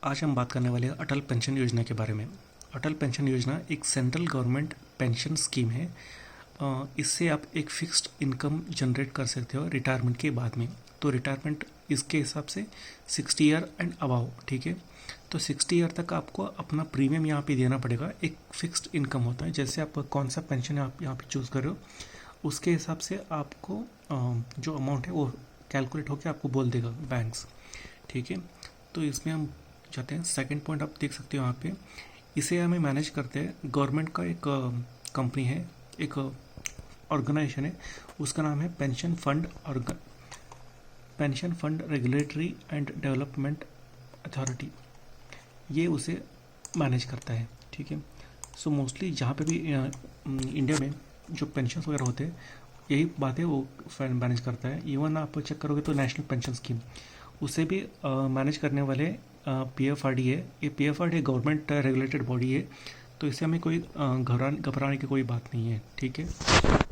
आज हम बात करने वाले हैं अटल पेंशन योजना के बारे में। अटल पेंशन योजना एक सेंट्रल गवर्नमेंट पेंशन स्कीम है। इससे आप एक फिक्स्ड इनकम जनरेट कर सकते हो रिटायरमेंट के बाद में। तो रिटायरमेंट इसके हिसाब से 60 ईयर एंड अबाव, ठीक है। तो 60 ईयर तक आपको अपना प्रीमियम यहाँ पे देना पड़ेगा। एक फिक्स्ड इनकम होता है, जैसे आप कौन सा पेंशन आप यहाँ पे चूज़ कर रहे हो उसके हिसाब से आपको जो अमाउंट है वो कैलकुलेट होकर आपको बोल देगा बैंक्स, ठीक है। तो इसमें हम जाते हैं। सेकंड पॉइंट आप देख सकते हो यहाँ पे, इसे हमें मैनेज करते हैं गवर्नमेंट का एक कंपनी है, एक ऑर्गेनाइजेशन है, उसका नाम है pension fund regulatory and development authority. ये उसे मैनेज करता है, ठीक है। सो मोस्टली जहाँ पे भी इंडिया में जो पेंशन वगैरह होते हैं यही बातें वो मैनेज करता है। इवन आप चेक करोगे तो नेशनल पेंशन स्कीम उसे भी मैनेज करने वाले PFRD है। ये PFRD गवर्नमेंट रेगुलेटेड बॉडी है, तो इससे हमें कोई घबराने की कोई बात नहीं है, ठीक है।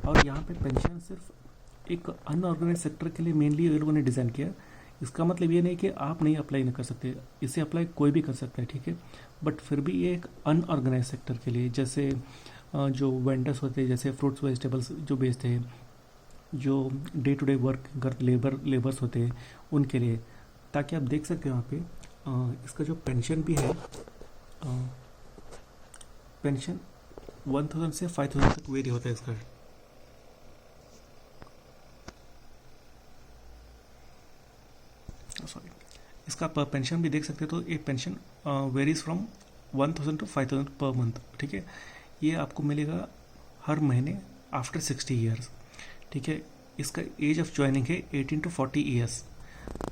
और यहाँ पे पेंशन सिर्फ एक अनऑर्गेनाइज सेक्टर के लिए मेनली ये लोगों ने डिज़ाइन किया। इसका मतलब ये नहीं कि आप नहीं अप्लाई नहीं कर सकते, इसे अप्लाई कोई भी कर सकता है, ठीक है। बट फिर भी ये एक अनऑर्गेनाइज सेक्टर के लिए, जैसे जो वेंडर्स होते हैं, जैसे फ्रूट्स वेजिटेबल्स जो बेचते हैं, जो day to day work labours होते हैं उनके लिए। ताकि आप देख सकते हो यहाँ पे इसका जो पेंशन भी है, पेंशन 1000 से 5000 तक वेरी होता है इसका। सॉरी, इसका पेंशन भी देख सकते हो। तो ये pension varies from 1000 to 5000 per month, ठीक है। ये आपको मिलेगा हर महीने आफ्टर 60 ईयर्स, ठीक है। इसका एज ऑफ ज्वाइनिंग है 18 to 40 ईयर्स।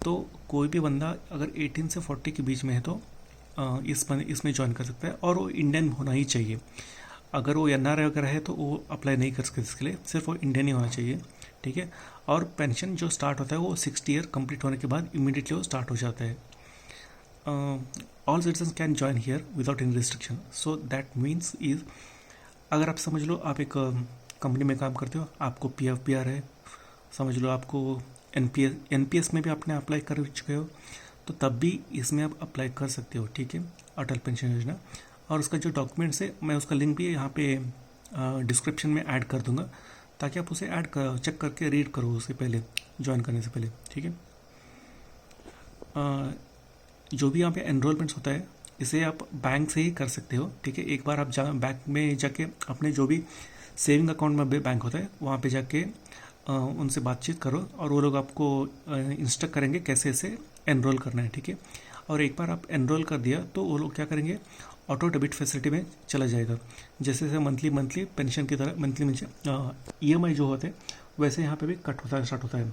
तो कोई भी बंदा अगर 18 से 40 के बीच में है तो इसमें ज्वाइन कर सकता है, और वो इंडियन होना ही चाहिए। अगर वो NRI वगैरह है तो वो अप्लाई नहीं कर सकते इसके लिए, सिर्फ वो इंडियन ही होना चाहिए, ठीक है। और पेंशन जो स्टार्ट होता है वो 60 ईयर कंप्लीट होने के बाद इमीडिएटली वो स्टार्ट हो जाता है। All citizen can join here without any restriction. So that means is, अगर आप समझ लो आप एक कंपनी में काम करते हो, आपको PF PR है, समझ लो आपको NPS में भी आपने अप्लाई कर चुके हो, तो तब भी इसमें आप अप्लाई कर सकते हो, ठीक है, अटल पेंशन योजना। और उसका जो डॉक्यूमेंट्स है मैं उसका लिंक भी यहाँ पे डिस्क्रिप्शन में ऐड कर दूंगा, ताकि आप उसे चेक करके रीड करो उससे पहले, ज्वाइन करने से पहले, ठीक है। जो भी यहाँ पे एनरोलमेंट्स होता है इसे आप बैंक से ही कर सकते हो, ठीक है। एक बार आप बैंक में जाके अपने जो भी सेविंग अकाउंट में बैंक होता है वहाँ पे जाके उनसे बातचीत करो, और वो लोग आपको इंस्ट्रक्ट करेंगे कैसे इसे एनरोल करना है, ठीक है। और एक बार आप एनरोल कर दिया तो वो लोग क्या करेंगे, ऑटो डेबिट फैसिलिटी में चला जाएगा। जैसे मंथली पेंशन की तरह मंथली EMI जो होते हैं वैसे यहाँ पे भी कट होता है, स्टार्ट होता है।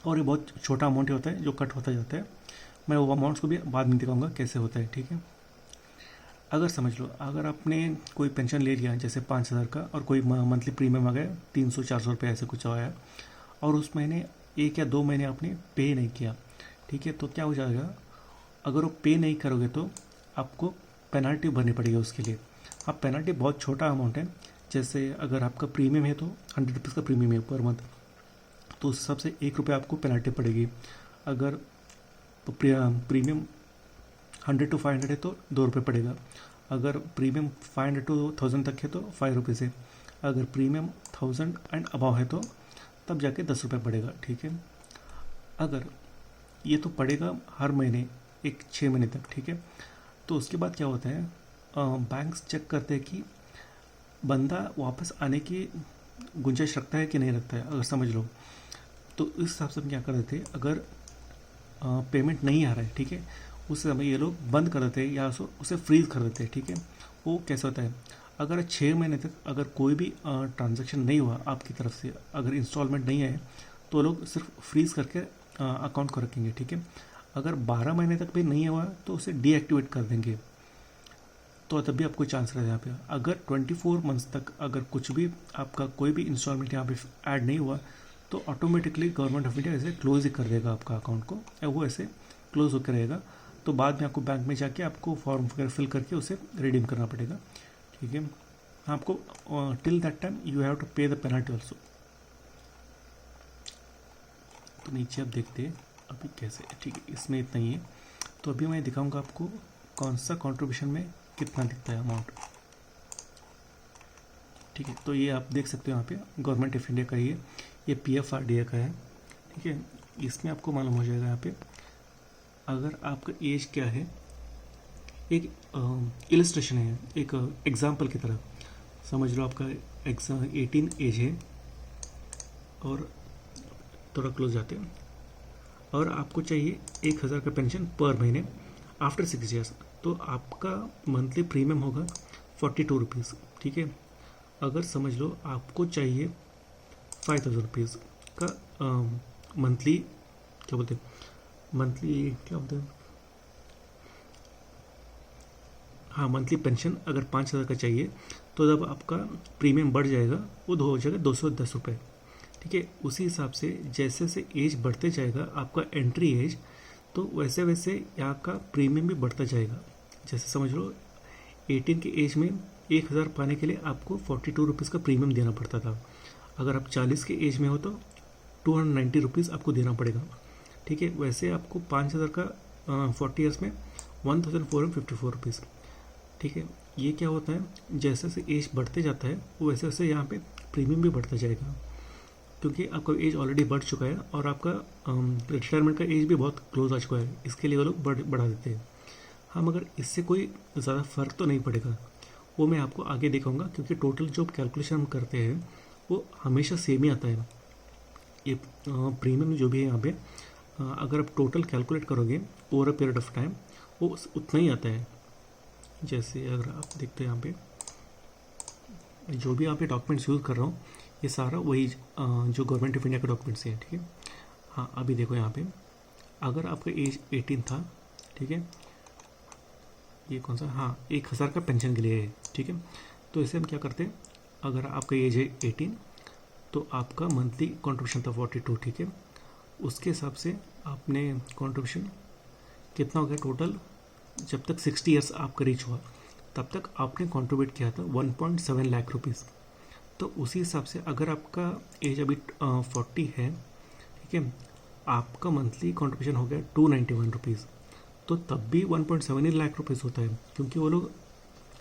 और ये बहुत छोटा अमाउंट ही होता है जो कट होता जाता है। मैं वो अमाउंट्स को भी बाद में दिखाऊंगा कैसे होता है, ठीक है। अगर समझ लो, अगर आपने कोई पेंशन ले लिया जैसे 5000 का, और कोई मंथली प्रीमियम आ गया 300-400 रुपये ऐसे कुछ आया, और उस महीने 1 या 2 महीने आपने पे नहीं किया, ठीक है, तो क्या हो जाएगा, अगर वो पे नहीं करोगे तो आपको पेनल्टी भरनी पड़ेगी उसके लिए। अब पेनल्टी बहुत छोटा अमाउंट है, जैसे अगर आपका प्रीमियम है तो 100 रुपीज़ का प्रीमियम है पर मंथ, तो उस हिसाब से 1 रुपये आपको पेनल्टी पड़ेगी। अगर प्रीमियम 100 to 500 है तो 2 रुपये पड़ेगा। अगर प्रीमियम 500 to 1000 तक है तो 5 रुपीज़ है। अगर प्रीमियम 1000 एंड अबाव है तो तब जाके 10 रुपये पड़ेगा, ठीक है। अगर ये तो पड़ेगा हर महीने 6 महीने तक, ठीक है। तो उसके बाद क्या होता है, बैंक्स चेक करते हैं कि बंदा वापस आने की गुंजाइश रखता है कि नहीं रखता है। अगर समझ लो तो इस हिसाब से हम क्या कर देते हैं, अगर पेमेंट नहीं आ रहा है, ठीक है, उस समय ये लोग बंद कर देते हैं या उसे फ्रीज कर देते हैं, ठीक है। वो कैसे होता है, अगर 6 महीने तक अगर कोई भी ट्रांजैक्शन नहीं हुआ आपकी तरफ से, अगर इंस्टॉलमेंट नहीं आए, तो लोग सिर्फ फ्रीज करके अकाउंट को रखेंगे, ठीक है। अगर 12 महीने तक भी नहीं हुआ तो उसे डीएक्टिवेट कर देंगे, तो तब भी आपको चांस रहेगा यहाँ पे। अगर 24 मंथ्स तक अगर कुछ भी आपका कोई भी इंस्टॉलमेंट यहाँ पे ऐड नहीं हुआ, तो ऑटोमेटिकली गवर्नमेंट ऑफ इंडिया ऐसे क्लोज ही कर देगा आपका अकाउंट को, या वो ऐसे क्लोज होकर रहेगा। तो बाद में आपको बैंक में जाके आपको फॉर्म वगैरह फिल करके उसे रिडीम करना पड़ेगा, ठीक है। आपको till that time you have to pay the penalty also. तो नीचे आप देखते हैं अभी कैसे, ठीक है, इसमें इतना ही है। तो अभी मैं दिखाऊंगा आपको कौन सा कंट्रीब्यूशन में कितना दिखता है अमाउंट। ठीक है, तो ये आप देख सकते हो यहाँ पे गवर्नमेंट ऑफ इंडिया का ही है, ये PFRDA का है। ठीक है, इसमें आपको मालूम हो जाएगा यहाँ पे अगर आपका एज क्या है, एक इलस्ट्रेशन है, एक एग्जाम्पल की तरह समझ लो। आपका 18 एज है और थोड़ा क्लोज जाते हैं, और आपको चाहिए 1000 का पेंशन पर महीने आफ्टर 6 ईयर्स, तो आपका मंथली प्रीमियम होगा 42 रुपीज़। ठीक है, अगर समझ लो आपको चाहिए 5000 रुपीज़ का मंथली, क्या बोलते हैं, मंथली क्या बोलते हैं, हाँ मंथली पेंशन अगर 5000 का चाहिए, तो जब आपका प्रीमियम बढ़ जाएगा वो हो जाएगा 210 रुपये। ठीक है, उसी हिसाब से जैसे जैसे एज बढ़ते जाएगा आपका एंट्री एज, तो वैसे वैसे यहाँ का प्रीमियम भी बढ़ता जाएगा। जैसे समझ लो 18 की एज में 1000 पाने के लिए आपको 42 रुपीज़ का प्रीमियम देना पड़ता था। अगर आप 40 के एज में हो तो 290 रुपीज़ आपको देना पड़ेगा। ठीक है, वैसे आपको 5000 का 40 ईयर्स में 1454 रुपीज़। ठीक है, ये क्या होता है, जैसे जैसे एज बढ़ते जाता है वो वैसे वैसे यहाँ पे प्रीमियम भी बढ़ता जाएगा, क्योंकि आपका एज ऑलरेडी बढ़ चुका है और आपका रिटायरमेंट का एज भी बहुत क्लोज आ चुका है, इसके लिए वो लोग बढ़ा देते हैं। हाँ, मगर इससे कोई ज़्यादा फ़र्क तो नहीं पड़ेगा, वो मैं आपको आगे दिखाऊंगा, क्योंकि टोटल जो कैलकुलेशन हम करते हैं वो हमेशा सेम ही आता है। ये प्रीमियम जो भी है यहाँ पे अगर आप टोटल कैलकुलेट करोगे over a period of time वो उतना ही आता है। जैसे अगर आप देखते हैं यहाँ पे जो भी यहाँ पे डॉक्यूमेंट्स यूज़ कर रहा हूँ ये सारा वही जो गवर्नमेंट ऑफ इंडिया के डॉक्यूमेंट्स हैं। ठीक है, हाँ अभी देखो यहाँ पे अगर आपका एज 18 था, ठीक है, ये कौन सा, हाँ 1000 का पेंशन के लिए है। ठीक है, तो इसे हम क्या करते हैं, अगर आपका एज है 18 तो आपका मंथली कॉन्ट्रीब्यूशन था 42। ठीक है, उसके हिसाब से आपने कॉन्ट्रीब्यूशन कितना हो गया टोटल, जब तक 60 ईयर्स आपका रीच हुआ तब तक आपने कंट्रीब्यूट किया था 1.7 लाख रुपीज़। तो उसी हिसाब से अगर आपका एज अभी 40 है, ठीक है, आपका मंथली कंट्रीब्यूशन हो गया 291 रुपीज़, तो तब भी 1.7 लाख रुपीज़ होता है, क्योंकि वो लोग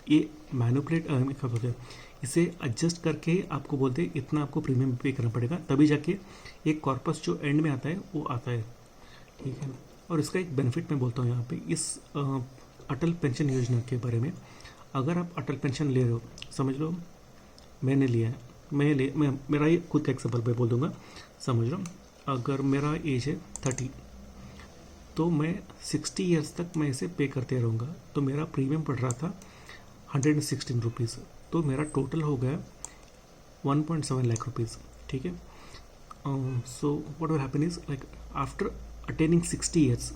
ये मैनिपुलेट क्या बोलते हैं, इसे एडजस्ट करके ही आपको बोलते हैं इतना आपको प्रीमियम पे करना पड़ेगा, तभी जाके एक कॉर्पस जो एंड में आता है वो आता है। ठीक है, और इसका एक बेनिफिट मैं बोलता हूँ यहाँ पे इस अटल पेंशन योजना के बारे में। अगर आप अटल पेंशन ले रहे हो, समझ लो मैंने लिया है, मैं मेरा ही खुद का एग्जाम्पल पे बोल दूंगा। समझ लो अगर मेरा एज है 30 तो मैं 60 ईयर्स तक मैं इसे पे करते रहूँगा, तो मेरा प्रीमियम पड़ रहा था 116 रुपीज़, तो मेरा टोटल हो गया 1.7 लाख रुपीज़। ठीक है, so what will happen is like after attaining 60 years,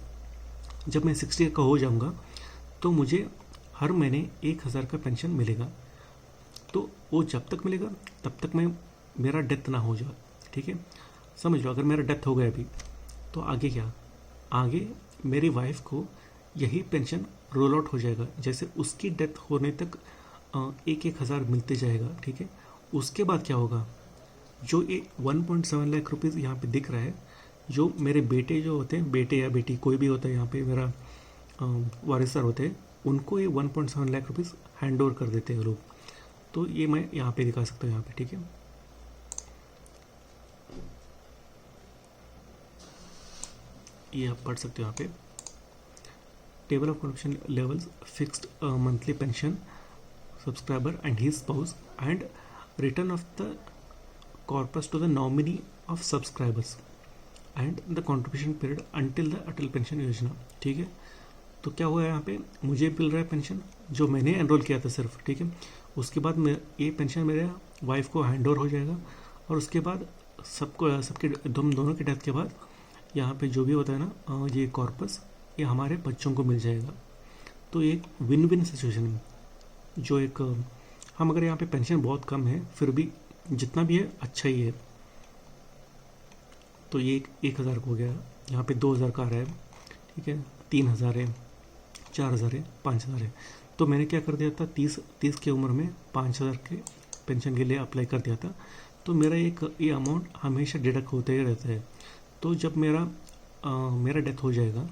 जब मैं 60 ईयर का हो जाऊंगा तो मुझे हर महीने 1000 का पेंशन मिलेगा। तो वो जब तक मिलेगा तब तक मैं मेरा डेथ ना हो जाए। ठीक है, समझ लो अगर मेरा डेथ हो गया अभी तो आगे क्या, आगे मेरी वाइफ को यही पेंशन रोल आउट हो जाएगा, जैसे उसकी डेथ होने तक 1,000 मिलते जाएगा। ठीक है, उसके बाद क्या होगा, जो ये 1.7 लाख रुपीज़ यहाँ पे दिख रहा है, जो मेरे बेटे जो होते हैं, बेटे या बेटी कोई भी होता है यहाँ पे मेरा वारिसदार होते हैं, उनको ये 1.7 लाख रुपीज़ हैंड ओवर कर देते हैं लोग। तो ये मैं यहाँ पे दिखा सकता हूँ यहाँ पे। ठीक है, ये आप पढ़ सकते हो यहाँ पे, table of contribution levels, fixed monthly pension subscriber and his spouse and return of the corpus to the nominee of subscribers and the contribution period until the Atal pension Yojana. ठीक है, तो क्या हुआ है यहाँ पे, मुझे मिल रहा है पेंशन जो मैंने एनरोल किया था सिर्फ। ठीक है, उसके बाद मैं ये पेंशन मेरे वाइफ को हैंड ओवर हो जाएगा, और उसके बाद सबके दोनों के डेथ के बाद यहाँ पे जो भी होता है ना ये कॉर्पस, ये हमारे बच्चों को मिल जाएगा। तो एक विन विन सिचुएशन है, जो एक हम अगर यहाँ पे पेंशन बहुत कम है फिर भी जितना भी है अच्छा ही है। तो ये 1000 हो गया, यहाँ पे 2000 का आ रहा है। ठीक है, 3000 है, 4000 है, 5000 है। तो मैंने क्या कर दिया था, 30 की उम्र में 5000 के पेंशन के लिए अप्लाई कर दिया था। तो मेरा ये अमाउंट हमेशा डिडक्ट होते ही रहता है। तो जब मेरा डेथ हो जाएगा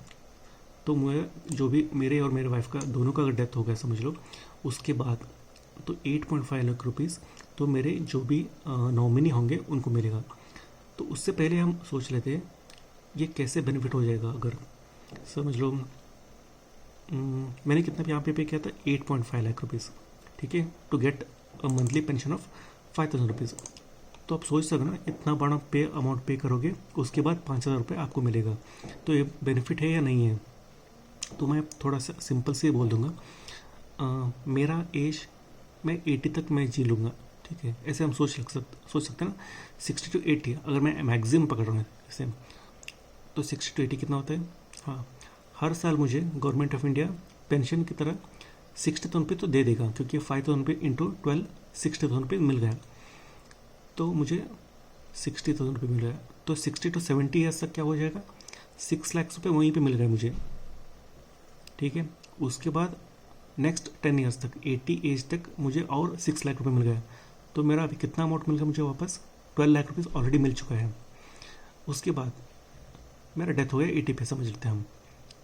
तो मुझे जो भी मेरे और मेरे वाइफ का दोनों का अगर डेथ हो गया समझ लो, उसके बाद तो 8.5 लाख रुपीज़ तो मेरे जो भी नॉमिनी होंगे उनको मिलेगा। तो उससे पहले हम सोच लेते हैं ये कैसे बेनिफिट हो जाएगा। अगर समझ लो मैंने कितना भी यहाँ पे किया था 8.5 लाख रुपीज़, ठीक है, to get a monthly pension of 5,000 rupees. तो आप सोच सकते ना इतना बड़ा अमाउंट पे करोगे, उसके बाद 5,000 रुपये आपको मिलेगा, तो ये बेनिफिट है या नहीं है। तो मैं थोड़ा सा सिंपल से बोल दूंगा, मेरा एज मैं 80 तक मैं जी लूँगा, ठीक है, ऐसे हम सोच सकते हैं ना। 60 to 80 अगर मैं मैक्सिमम पकड़ रहा हूँ जैसे, तो 60 to 80 कितना होता है। हाँ, हर साल मुझे गवर्नमेंट ऑफ इंडिया पेंशन की तरह 60,000 रुपये तो दे देगा, क्योंकि 5,000 रुपये इंटू 12 60,000 रुपये मिल गया, तो मुझे 60,000 रुपये मिल गया। तो 60 to 70 ईयर्स तक क्या हो जाएगा, 6 लाख रुपये वहीं पे मिल गए मुझे, ठीक है। उसके बाद नेक्स्ट 10 ईयर्स तक 80 एज तक मुझे और 6 लाख रुपये मिल गया, तो मेरा अभी कितना अमाउंट मिल गया मुझे वापस, 12 लाख रुपीज़ ऑलरेडी मिल चुका है। उसके बाद मेरा डेथ हो गया 80 पे, समझ लेते हैं हम,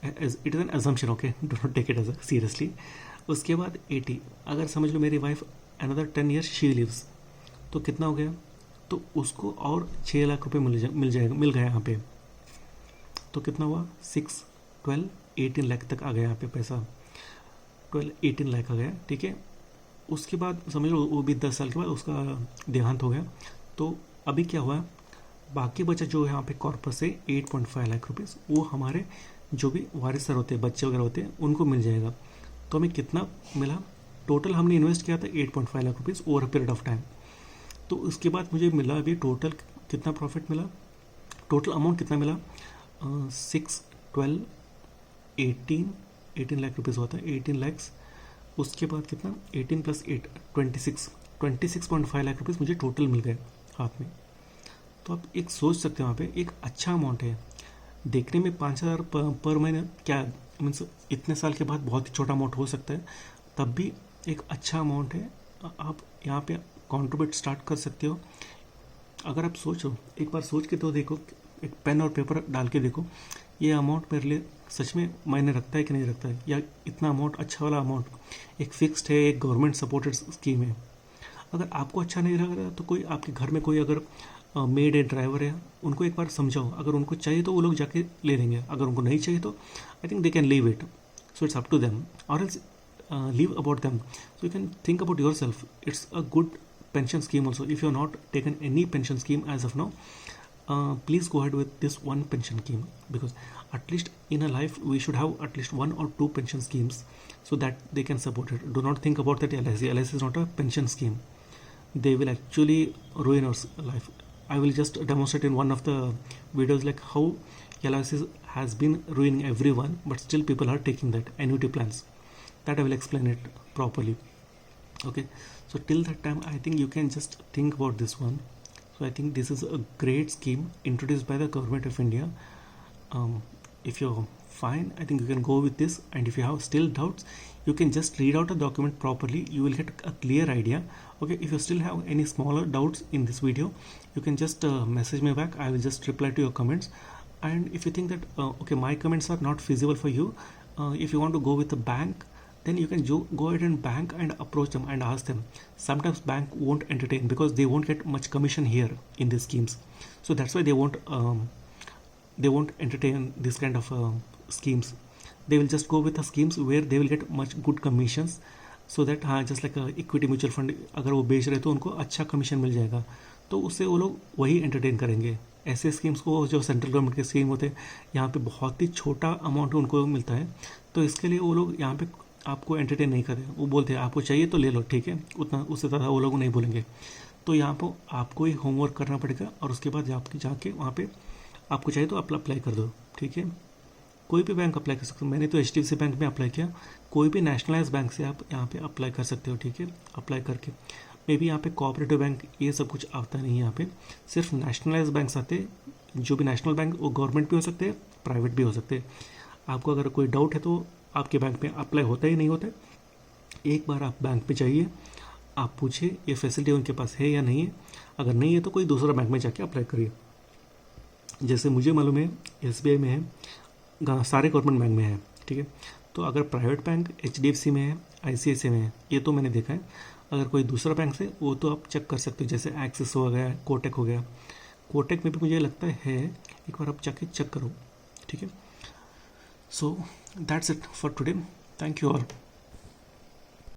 it is an assumption, okay, do not take it as seriously. उसके बाद 80, अगर समझ लो मेरी wife another 10 years she lives, तो कितना हो गया, तो उसको और 6 लाख रुपये मिल गया यहाँ पे, तो कितना हुआ 6, 12, 18 लाख तक आ गया यहाँ पे पैसा, 12, 18 लाख आ गया, ठीक है। उसके बाद समझ लो वो भी 10 साल के बाद उसका देहांत हो गया, तो अभी क्या हुआ, बाकी बचा जो यहाँ पे कॉर्पस से 8.5 लाख रुपीज़, वो हमारे जो भी वारिसदार होते हैं, बच्चे वगैरह होते हैं, उनको मिल जाएगा। तो हमें कितना मिला, टोटल हमने इन्वेस्ट किया था 8.5 lakh rupees over a period of time. तो उसके बाद मुझे मिला अभी टोटल कितना प्रॉफिट मिला, टोटल अमाउंट कितना मिला, 6, 12, 18 लाख रुपीज़ होता है, 18 लैक्स। उसके बाद कितना 18 + 8 26.5 लाख रुपीज़ मुझे टोटल मिल गए हाथ में। तो आप एक सोच सकते हो वहाँ पे एक अच्छा अमाउंट है, देखने में 5,000 पर महीने क्या मीन्स इतने साल के बाद बहुत ही छोटा अमाउंट हो सकता है, तब भी एक अच्छा अमाउंट है। आप यहाँ पे कॉन्ट्रीब्यूट स्टार्ट कर सकते हो। अगर आप सोचो, एक बार सोच के तो देखो, एक पेन और पेपर डाल के देखो, ये अमाउंट मेरे लिए सच में मायने रखता है कि नहीं रखता है, या इतना अमाउंट अच्छा वाला अमाउंट एक फिक्स्ड है, एक गवर्नमेंट सपोर्टेड स्कीम है। अगर आपको अच्छा नहीं लग रहा तो कोई आपके घर में कोई अगर मेड है, ड्राइवर है, उनको एक बार समझाओ, अगर उनको चाहिए तो वो लोग जाके ले लेंगे, अगर उनको नहीं चाहिए तो I think they can leave it, so it's up to them, और else leave about them, so you can think about yourself. It's a good pension scheme also. If you have not taken any pension scheme as of now, please go ahead with this one pension scheme, because at least in a life we should have at least 1 or 2 pension schemes so that they can support it. Do not think about that LIC. LIC is not a pension scheme. They will actually ruin our life. I will just demonstrate in one of the videos like how LIC has been ruining everyone, but still people are taking that annuity plans. That I will explain it properly. Okay, so till that time I think you can just think about this one. So I think this is a great scheme introduced by the government of India. If you're fine, I think you can go with this, and if you have still doubts, you can just read out a document properly, you will get a clear idea. Okay, if you still have any smaller doubts in this video, you can just message me back. I will just reply to your comments. And if you think that okay, my comments are not feasible for you, if you want to go with a bank, then you can go ahead and bank and approach them and ask them. Sometimes bank won't entertain because they won't get much commission here in these schemes, so that's why they won't entertain this kind of schemes. They will just go with the schemes where they will get much good commissions, so that हाँ just like equity mutual fund अगर वो बेच रहे तो उनको अच्छा commission मिल जाएगा, तो उससे वो लोग वही एंटरटेन करेंगे। ऐसे स्कीम्स को जो सेंट्रल गवर्नमेंट के स्कीम होते हैं, यहाँ पे बहुत ही छोटा अमाउंट उनको मिलता है, तो इसके लिए वो लोग यहाँ पे आपको एंटरटेन नहीं करें। वो बोलते हैं आपको चाहिए तो ले लो, ठीक है, उतना उससे ज़्यादा वो लोग नहीं बोलेंगे। तो यहाँ पर आपको ही होमवर्क करना पड़ेगा, और उसके बाद जाके वहाँ पे आपको चाहिए तो आप अप्लाई कर दो, ठीक है। कोई भी बैंक अप्लाई कर सकते हो, मैंने तो HDFC बैंक में अप्लाई किया, कोई भी नेशनलाइज बैंक से आप यहाँ पे अप्लाई कर सकते हो, ठीक है। अप्लाई करके मे बी यहाँ पे कोऑपरेटिव बैंक ये सब कुछ आता नहीं है, यहाँ पे सिर्फ नेशनलाइज बैंक आते हैं। जो भी नेशनल बैंक वो गवर्नमेंट भी हो सकते हैं, प्राइवेट भी हो सकते हैं। आपको अगर कोई डाउट है तो आपके बैंक में अप्लाई होता ही नहीं होता है, एक बार आप बैंक पे जाइए, आप पूछिए ये फैसिलिटी उनके पास है या नहीं है। अगर नहीं है तो कोई दूसरा बैंक में जाके अप्लाई करिए। जैसे मुझे मालूम है SBI में है, सारे गवर्नमेंट बैंक में है, ठीक है। तो अगर प्राइवेट बैंक HDFC में है, ICICI में है, ये तो मैंने देखा है। अगर कोई दूसरा बैंक से, वो तो आप चेक कर सकते हो, जैसे एक्सिस हो गया, कोटक हो गया। कोटक में भी मुझे लगता है एक बार आप जाके चेक करो, ठीक है। So that's it for today, thank you all.